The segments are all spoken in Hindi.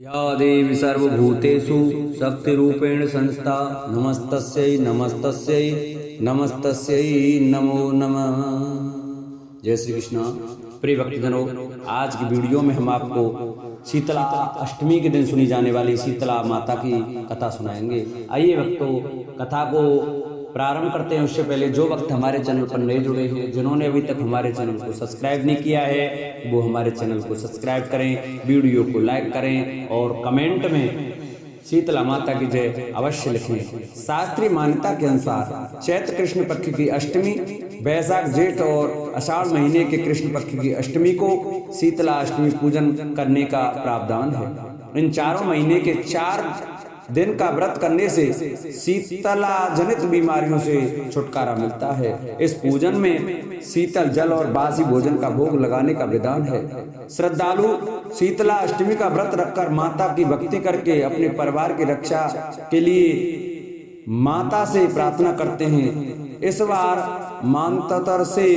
या देवी सर्वभूतेषु शक्तिरूपेण संस्था नमस्तस्यै नमस्तस्यै नमस्तस्यै नमो नमः। जय श्री कृष्ण। प्रिय भक्तजनों, आज की वीडियो में हम आपको शीतला अष्टमी के दिन सुनी जाने वाली शीतला माता की कथा सुनाएंगे। आइए भक्तों, कथा को प्रारंभ करते हैं। उससे पहले जो भक्त हमारे चैनल पर नए जुड़े हैं, जिन्होंने अभी तक हमारे चैनल को सब्सक्राइब नहीं किया है, वो हमारे चैनल को सब्सक्राइब करें, वीडियो को लाइक करें और कमेंट में शीतला माता की जय अवश्य लिखें। शास्त्रीय मान्यता के अनुसार चैत्र कृष्ण पक्ष की अष्टमी, वैशाख जेठ और आषाढ़ महीने के कृष्ण पक्ष की अष्टमी को शीतला अष्टमी पूजन करने का प्रावधान है। इन चारों महीने के 4 दिन का व्रत करने से शीतला जनित बीमारियों से छुटकारा मिलता है। इस पूजन में शीतल जल और बासी भोजन का भोग लगाने का विधान है। श्रद्धालु शीतला अष्टमी का व्रत रखकर माता की भक्ति करके अपने परिवार की रक्षा के लिए माता से प्रार्थना करते हैं। इस बार मानतर से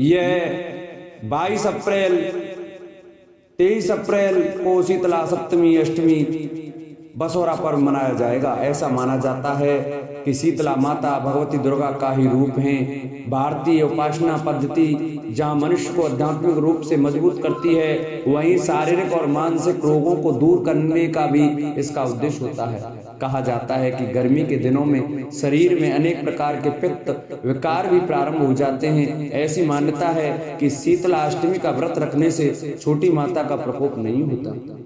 यह 22 अप्रैल 23 अप्रैल को शीतला सप्तमी अष्टमी बसोरा पर्व मनाया जाएगा। ऐसा माना जाता है कि शीतला माता भगवती दुर्गा का ही रूप हैं। भारतीय उपासना पद्धति जहाँ मनुष्य को आध्यात्मिक रूप से मजबूत करती है, वहीं शारीरिक और मानसिक रोगों को दूर करने का भी इसका उद्देश्य होता है। कहा जाता है कि गर्मी के दिनों में शरीर में अनेक प्रकार के पित्त विकार भी प्रारंभ हो जाते हैं। ऐसी मान्यता है कि शीतला अष्टमी का व्रत रखने से छोटी माता का प्रकोप नहीं होता।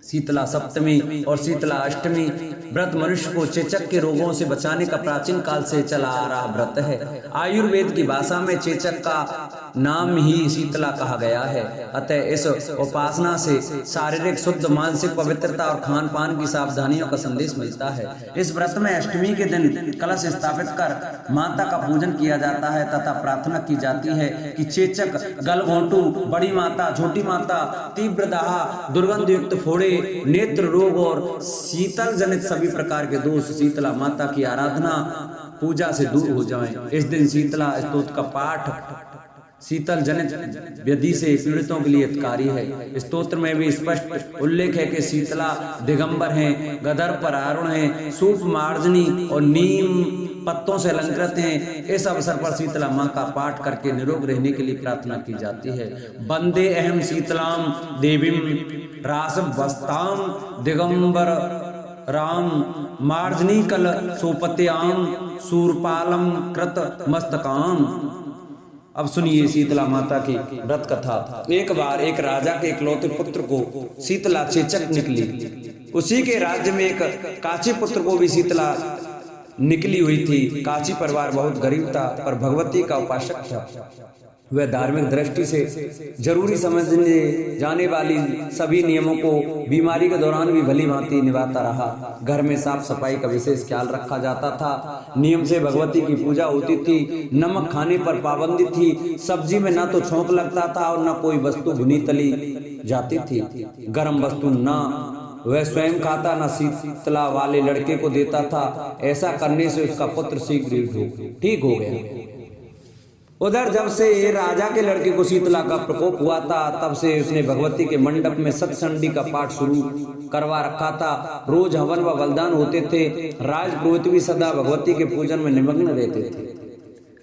शीतला सप्तमी और शीतला अष्टमी व्रत मनुष्य को चेचक के रोगों से बचाने का प्राचीन काल से चला आ रहा व्रत है। आयुर्वेद की भाषा में चेचक का नाम ही शीतला कहा गया है। अतः इस उपासना से शारीरिक शुद्ध, मानसिक पवित्रता और खान पान की सावधानियों का संदेश मिलता है। इस व्रत में अष्टमी के दिन कलश स्थापित कर माता का पूजन किया जाता है तथा प्रार्थना की जाती है कि चेचक, गलघोंटू, बड़ी माता, छोटी माता, तीव्र दाह, दुर्गंध युक्त फोड़े, नेत्र रोग और शीतल जनित सभी प्रकार के दोष स्तोत्र माता की आराधना पूजा से दूर हो जाएं। इस दिन शीतला स्तोत्र का पाठ शीतल जनित व्याधि से पीड़ितों के लिए हितकारी है। स्तोत्र में भी स्पष्ट उल्लेख है कि शीतला दिगंबर हैं, गदर पर आरुण हैं, सूप मार्जनी और नीम पत्तों से अलंकृत हैं। इस अवसर पर शीतला मां का पाठ करके निरोग रहने के लिए प्रार्थना की जाती है। वंदे अहम शीतलाम देवीम रासवस्ताम दिगंबर राम मार्जनी कल सोपत्याम सूरपालम कृत मस्तकाम। अब सुनिए शीतला माता की व्रत कथा। एक बार एक राजा के इकलौते पुत्र को शीतला चेचक निकली। उसी के राज्य में एक काची पुत्र को भी शीतला निकली हुई थी। काची परिवार बहुत गरीब था, पर भगवती का उपासक था। वह धार्मिक दृष्टि से जरूरी समझने जाने वाली सभी नियमों को बीमारी के दौरान भी भली भांति निभाता रहा। घर में साफ सफाई का विशेष ख्याल रखा जाता था। नियम से भगवती की पूजा होती थी। नमक खाने पर पाबंदी थी। सब्जी में न तो छौंक लगता था और न कोई वस्तु भुनी तली जाती थी। गर्म वस्तु न वह स्वयं खाता, न शीतला वाले लड़के को देता था। ऐसा करने से उसका पुत्र शीघ्र ठीक हो गया। उधर जब से राजा के लड़के को शीतला का प्रकोप हुआ था, तब से उसने भगवती के मंडप में सतचंडी का पाठ शुरू करवा रखा था। रोज हवन व बलिदान होते थे। राजपुरोहित भी सदा भगवती के पूजन में निमग्न रहते थे।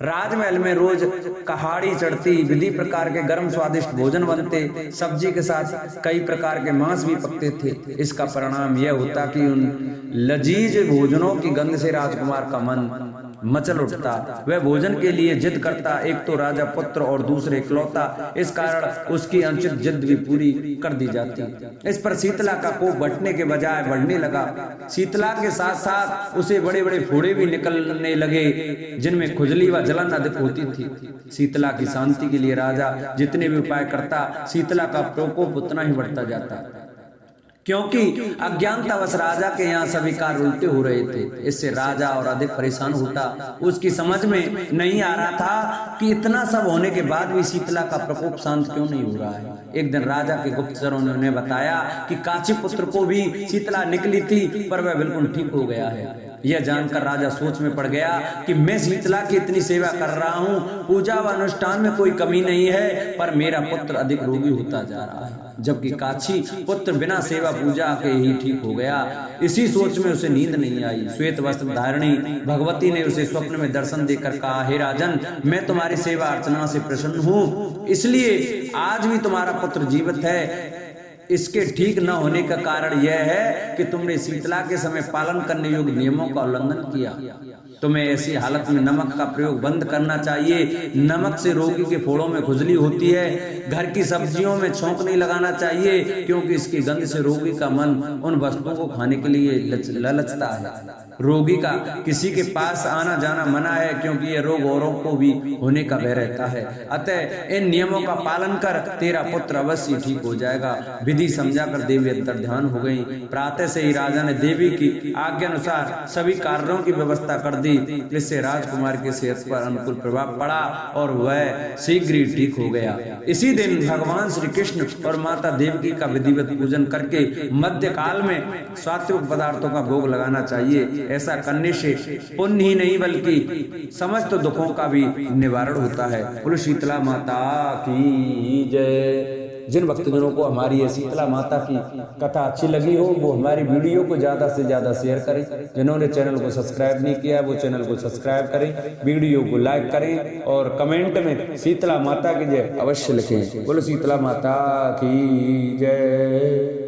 राजमहल में रोज कहाड़ी चढ़ती, विधि प्रकार के गर्म स्वादिष्ट भोजन बनते, सब्जी के साथ कई प्रकार के मांस भी पकते थे। इसका परिणाम यह होता कि उन लजीज भोजनों की गंध से राजकुमार का मन मचल उठता। वह भोजन के लिए जिद करता। एक तो राजा पुत्र और दूसरे इकलौता, इस कारण उसकी अनुचित जिद भी पूरी कर दी जाती। इस पर शीतला का कोप बढ़ने के बजाय बढ़ने लगा। शीतला के साथ साथ उसे बड़े बड़े फोड़े भी निकलने लगे, जिनमें खुजली व जलन अधिक होती थी। शीतला की शांति के लिए राजा जितने भी उपाय करता, शीतला का प्रकोप उतना ही बढ़ता जाता, क्योंकि अज्ञानतावश राजा के यहाँ सभी कार्य उल्टे हो रहे थे। इससे राजा और अधिक परेशान होता। उसकी समझ में नहीं आ रहा था कि इतना सब होने के बाद भी शीतला का प्रकोप शांत क्यों नहीं हो रहा है। एक दिन राजा के गुप्तचरों ने उन्हें बताया कि काची पुत्र को भी शीतला निकली थी, पर वह बिल्कुल ठीक हो गया है। यह जानकर राजा सोच में पड़ गया कि मैं शीतला की इतनी सेवा कर रहा हूँ, पूजा व अनुष्ठान में कोई कमी नहीं है, पर मेरा पुत्र अधिक रोगी होता जा रहा है, जबकि काछी पुत्र बिना सेवा पूजा के ही ठीक हो गया। इसी सोच में उसे नींद नहीं आई। श्वेत वस्त्र धारिणी भगवती ने उसे स्वप्न में दर्शन देकर कहा, हे राजन, मैं तुम्हारी सेवा अर्चना से प्रसन्न हूँ, इसलिए आज भी तुम्हारा पुत्र जीवित है। इसके ठीक न होने का कारण यह है कि तुमने शीतला के समय पालन करने योग्य नियमों का उल्लंघन किया। तुम्हें ऐसी हालत में नमक का प्रयोग बंद करना चाहिए। नमक से रोगी के फोड़ों में खुजली होती है। घर की सब्जियों में छौंक नहीं लगाना चाहिए, क्योंकि इसकी गंध से रोगी का मन उन वस्तुओं को खाने के लिए ललचता है। रोगी का किसी के पास आना जाना मना है, क्योंकि यह रोग औरों को भी होने का भय रहता है। अतः इन नियमों का पालन कर, तेरा पुत्र अवश्य ठीक हो जाएगा। विधि समझाकर देवी अंतर ध्यान हो गई। प्रातः से ही राजा ने देवी की आज्ञा अनुसार सभी कार्यों की व्यवस्था कर दी। इससे राजकुमार की सेहत पर अनुकूल प्रभाव पड़ा और वह शीघ्र ही ठीक हो गया। इसी दिन भगवान श्री कृष्ण और माता देवकी का विधिवत पूजन करके मध्य काल में सात्विक पदार्थों का भोग लगाना चाहिए। ऐसा करने से पुण्य ही नहीं बल्कि समस्त दुखों का भी निवारण होता है। बोलो शीतला माता की जय। जिन भक्तजनों को हमारी ये शीतला माता की कथा अच्छी लगी हो, वो हमारी वीडियो को ज्यादा से ज्यादा शेयर करें। जिन्होंने चैनल को सब्सक्राइब नहीं किया वो चैनल को सब्सक्राइब करें, वीडियो को लाइक करें और कमेंट में शीतला माता की जय अवश्य लिखें। बोलो शीतला माता की जय।